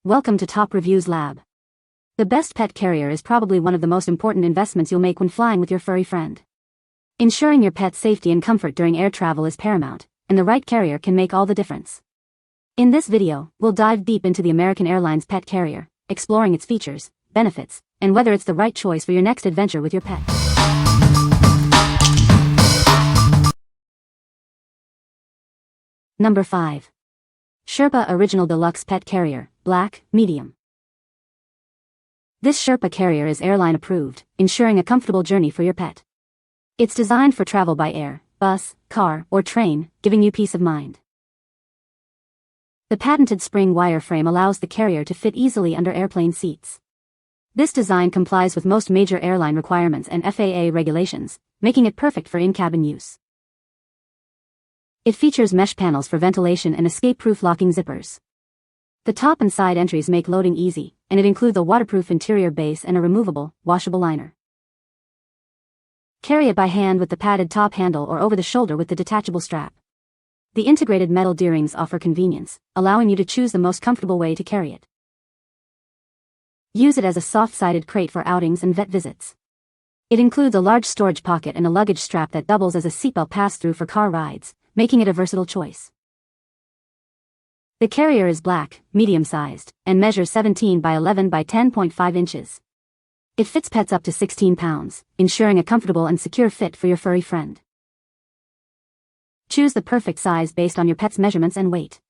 Welcome to Top Reviews Lab. The best pet carrier is probably one of the most important investments you'll make when flying with your furry friend. Ensuring your pet's safety and comfort during air travel is paramount, and the right carrier can make all the difference. In this video, we'll dive deep into the American Airlines pet carrier, exploring its features, benefits, and whether it's the right choice for your next adventure with your pet. Number 5. Sherpa Original Deluxe Pet Carrier, Black, Medium. This Sherpa carrier is airline approved, ensuring a comfortable journey for your pet. It's designed for travel by air, bus, car, or train, giving you peace of mind. The patented spring wire frame allows the carrier to fit easily under airplane seats. This design complies with most major airline requirements and FAA regulations, making it perfect for in-cabin use. It features mesh panels for ventilation and escape-proof locking zippers. The top and side entries make loading easy, and it includes a waterproof interior base and a removable, washable liner. Carry it by hand with the padded top handle or over the shoulder with the detachable strap. The integrated metal D-rings offer convenience, allowing you to choose the most comfortable way to carry it. Use it as a soft-sided crate for outings and vet visits. It includes a large storage pocket and a luggage strap that doubles as a seatbelt pass-through for car rides, making it a versatile choice. The carrier is black, medium-sized, and measures 17 by 11 by 10.5 inches. It fits pets up to 16 pounds, ensuring a comfortable and secure fit for your furry friend. Choose the perfect size based on your pet's measurements and weight.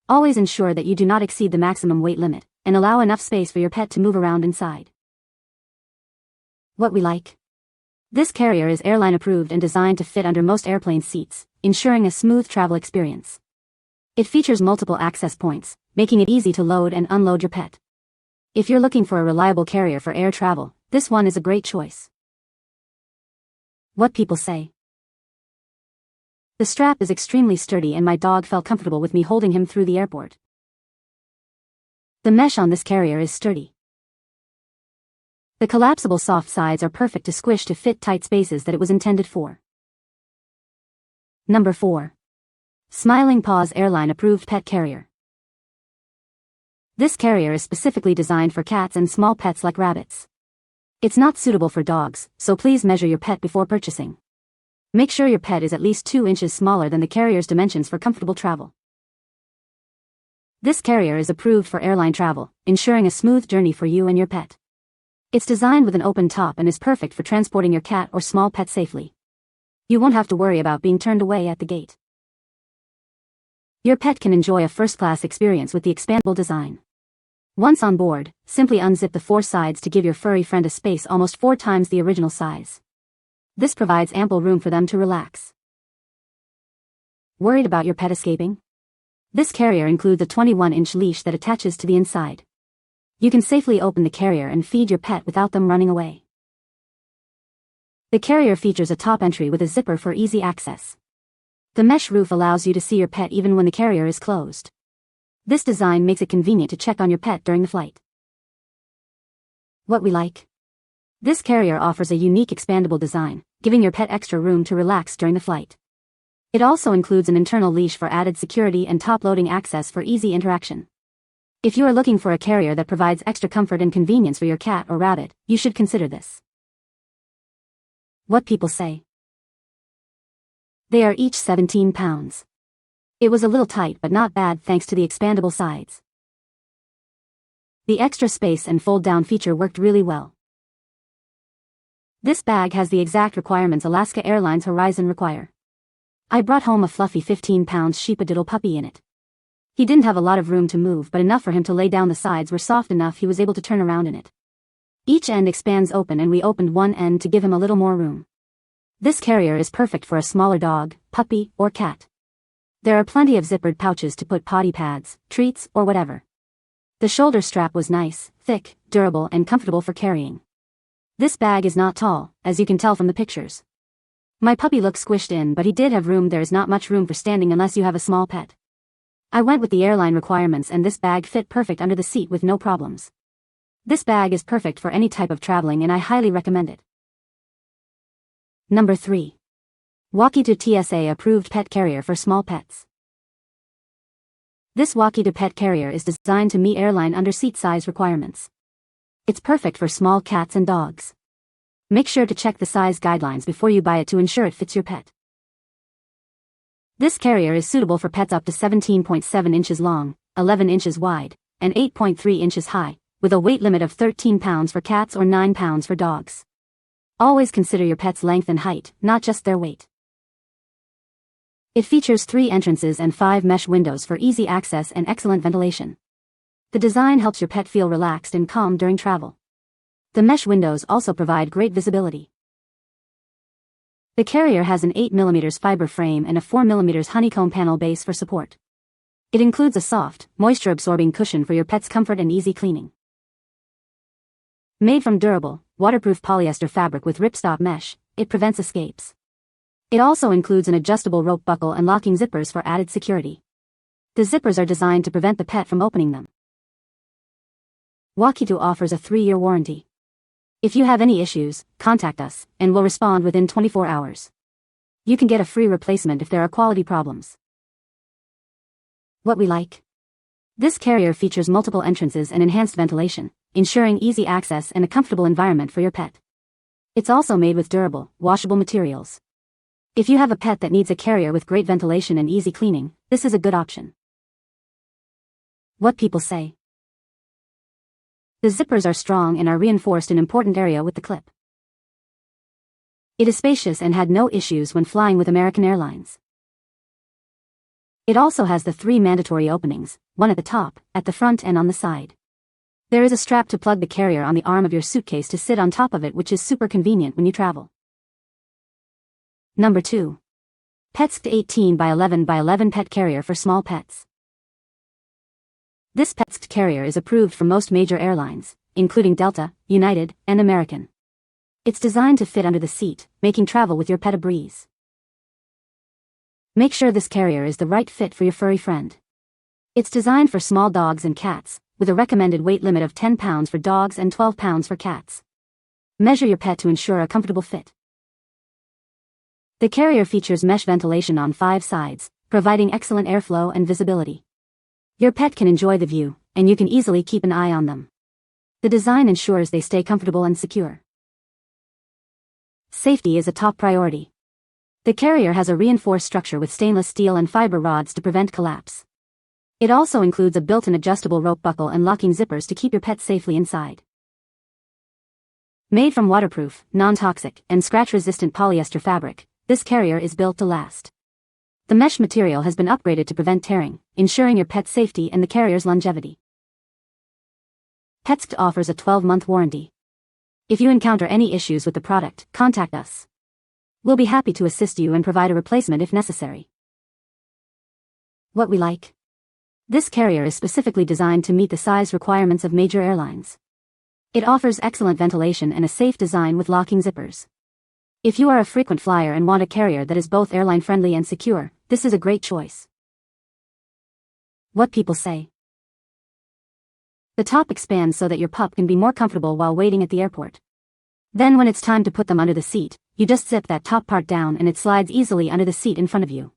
Always ensure that you do not exceed the maximum weight limit, and allow enough space for your pet to move around inside. What we like. This carrier is airline approved and designed to fit under most airplane seats, ensuring a smooth travel experience. It features multiple access points, making it easy to load and unload your pet. If you're looking for a reliable carrier for air travel, this one is a great choice. What people say. The strap is extremely sturdy and my dog felt comfortable with me holding him through the airport. The mesh on this carrier is sturdy. The collapsible soft sides are perfect to squish to fit tight spaces that it was intended for. Number 4. Smiling Paws Airline Approved Pet Carrier. This carrier is specifically designed for cats and small pets like rabbits. It's not suitable for dogs, so please measure your pet before purchasing. Make sure your pet is at least 2 inches smaller than the carrier's dimensions for comfortable travel. This carrier is approved for airline travel, ensuring a smooth journey for you and your pet. It's designed with an open top and is perfect for transporting your cat or small pet safely. You won't have to worry about being turned away at the gate. Your pet can enjoy a first-class experience with the expandable design. Once on board, simply unzip the 4 sides to give your furry friend a space almost 4 times the original size. This provides ample room for them to relax. Worried about your pet escaping? This carrier includes a 21-inch leash that attaches to the inside. You can safely open the carrier and feed your pet without them running away. The carrier features a top entry with a zipper for easy access. The mesh roof allows you to see your pet even when the carrier is closed. This design makes it convenient to check on your pet during the flight. What we like. This carrier offers a unique expandable design, giving your pet extra room to relax during the flight. It also includes an internal leash for added security and top-loading access for easy interaction. If you are looking for a carrier that provides extra comfort and convenience for your cat or rabbit, you should consider this. What people say. They are each 17 pounds. It was a little tight but not bad thanks to the expandable sides. The extra space and fold-down feature worked really well. This bag has the exact requirements Alaska Airlines Horizon require. I brought home a fluffy 15-pound Sheepadiddle puppy in it. He didn't have a lot of room to move but enough for him to lay down. The sides were soft enough he was able to turn around in it. Each end expands open and we opened one end to give him a little more room. This carrier is perfect for a smaller dog, puppy, or cat. There are plenty of zippered pouches to put potty pads, treats, or whatever. The shoulder strap was nice, thick, durable, and comfortable for carrying. This bag is not tall, as you can tell from the pictures. My puppy looked squished in but he did have room. There is not much room for standing unless you have a small pet. I went with the airline requirements and this bag fit perfect under the seat with no problems. This bag is perfect for any type of traveling and I highly recommend it. Number 3. Wakytu TSA approved pet carrier for small pets. This Wakytu pet carrier is designed to meet airline under-seat size requirements. It's perfect for small cats and dogs. Make sure to check the size guidelines before you buy it to ensure it fits your pet. This carrier is suitable for pets up to 17.7 inches long, 11 inches wide, and 8.3 inches high, with a weight limit of 13 pounds for cats or 9 pounds for dogs. Always consider your pet's length and height, not just their weight. It features 3 entrances and 5 mesh windows for easy access and excellent ventilation. The design helps your pet feel relaxed and calm during travel. The mesh windows also provide great visibility. The carrier has an 8mm fiber frame and a 4mm honeycomb panel base for support. It includes a soft, moisture-absorbing cushion for your pet's comfort and easy cleaning. Made from durable, waterproof polyester fabric with ripstop mesh, it prevents escapes. It also includes an adjustable rope buckle and locking zippers for added security. The zippers are designed to prevent the pet from opening them. Wakytu offers a 3-year warranty. If you have any issues, contact us, and we'll respond within 24 hours. You can get a free replacement if there are quality problems. What we like. This carrier features multiple entrances and enhanced ventilation, ensuring easy access and a comfortable environment for your pet. It's also made with durable, washable materials. If you have a pet that needs a carrier with great ventilation and easy cleaning, this is a good option. What people say. The zippers are strong and are reinforced in important area with the clip. It is spacious and had no issues when flying with American Airlines. It also has the 3 mandatory openings, one at the top, at the front and on the side. There is a strap to plug the carrier on the arm of your suitcase to sit on top of it, which is super convenient when you travel. Number 2. Petskd 18 by 11 by 11 pet carrier for small pets. This Petskd carrier is approved for most major airlines, including Delta, United, and American. It's designed to fit under the seat, making travel with your pet a breeze. Make sure this carrier is the right fit for your furry friend. It's designed for small dogs and cats, with a recommended weight limit of 10 pounds for dogs and 12 pounds for cats. Measure your pet to ensure a comfortable fit. The carrier features mesh ventilation on 5 sides, providing excellent airflow and visibility. Your pet can enjoy the view, and you can easily keep an eye on them. The design ensures they stay comfortable and secure. Safety is a top priority. The carrier has a reinforced structure with stainless steel and fiber rods to prevent collapse. It also includes a built-in adjustable rope buckle and locking zippers to keep your pet safely inside. Made from waterproof, non-toxic, and scratch-resistant polyester fabric, this carrier is built to last. The mesh material has been upgraded to prevent tearing, ensuring your pet's safety and the carrier's longevity. Petskd offers a 12-month warranty. If you encounter any issues with the product, contact us. We'll be happy to assist you and provide a replacement if necessary. What we like. This carrier is specifically designed to meet the size requirements of major airlines. It offers excellent ventilation and a safe design with locking zippers. If you are a frequent flyer and want a carrier that is both airline-friendly and secure, this is a great choice. What people say. The top expands so that your pup can be more comfortable while waiting at the airport. Then when it's time to put them under the seat, you just zip that top part down and it slides easily under the seat in front of you.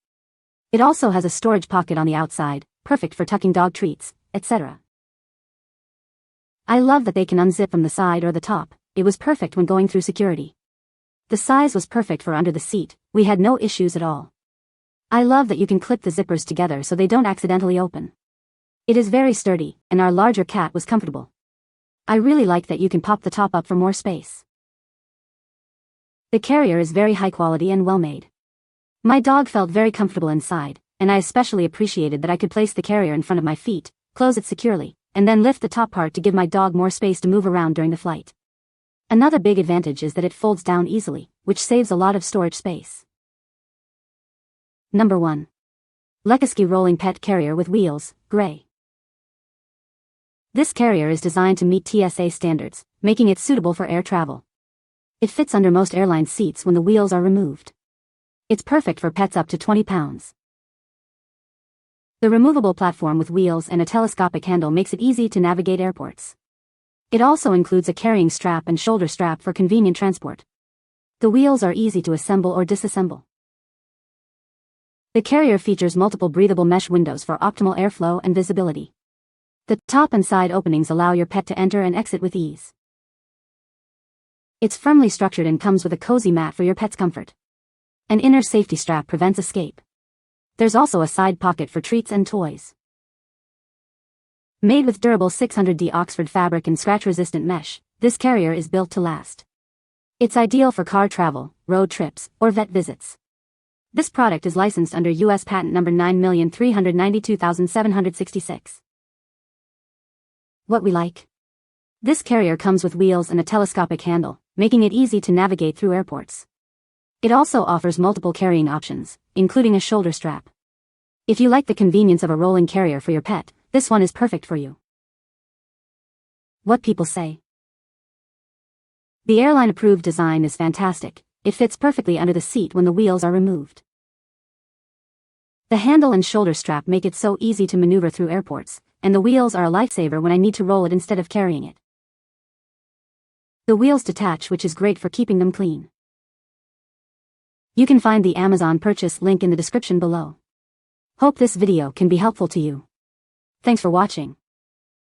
It also has a storage pocket on the outside, perfect for tucking dog treats, etc. I love that they can unzip from the side or the top. It was perfect when going through security. The size was perfect for under the seat, we had no issues at all. I love that you can clip the zippers together so they don't accidentally open. It is very sturdy, and our larger cat was comfortable. I really like that you can pop the top up for more space. The carrier is very high quality and well made. My dog felt very comfortable inside, and I especially appreciated that I could place the carrier in front of my feet, close it securely, and then lift the top part to give my dog more space to move around during the flight. Another big advantage is that it folds down easily, which saves a lot of storage space. Number 1. Lekesky Rolling Pet Carrier with Wheels, Gray. This carrier is designed to meet TSA standards, making it suitable for air travel. It fits under most airline seats when the wheels are removed. It's perfect for pets up to 20 pounds. The removable platform with wheels and a telescopic handle makes it easy to navigate airports. It also includes a carrying strap and shoulder strap for convenient transport. The wheels are easy to assemble or disassemble. The carrier features multiple breathable mesh windows for optimal airflow and visibility. The top and side openings allow your pet to enter and exit with ease. It's firmly structured and comes with a cozy mat for your pet's comfort. An inner safety strap prevents escape. There's also a side pocket for treats and toys. Made with durable 600D Oxford fabric and scratch-resistant mesh, this carrier is built to last. It's ideal for car travel, road trips, or vet visits. This product is licensed under U.S. patent number 9,392,766. What we like? This carrier comes with wheels and a telescopic handle, making it easy to navigate through airports. It also offers multiple carrying options, including a shoulder strap. If you like the convenience of a rolling carrier for your pet, this one is perfect for you. What people say. The airline-approved design is fantastic. It fits perfectly under the seat when the wheels are removed. The handle and shoulder strap make it so easy to maneuver through airports, and the wheels are a lifesaver when I need to roll it instead of carrying it. The wheels detach, which is great for keeping them clean. You can find the Amazon purchase link in the description below. Hope this video can be helpful to you. Thanks for watching.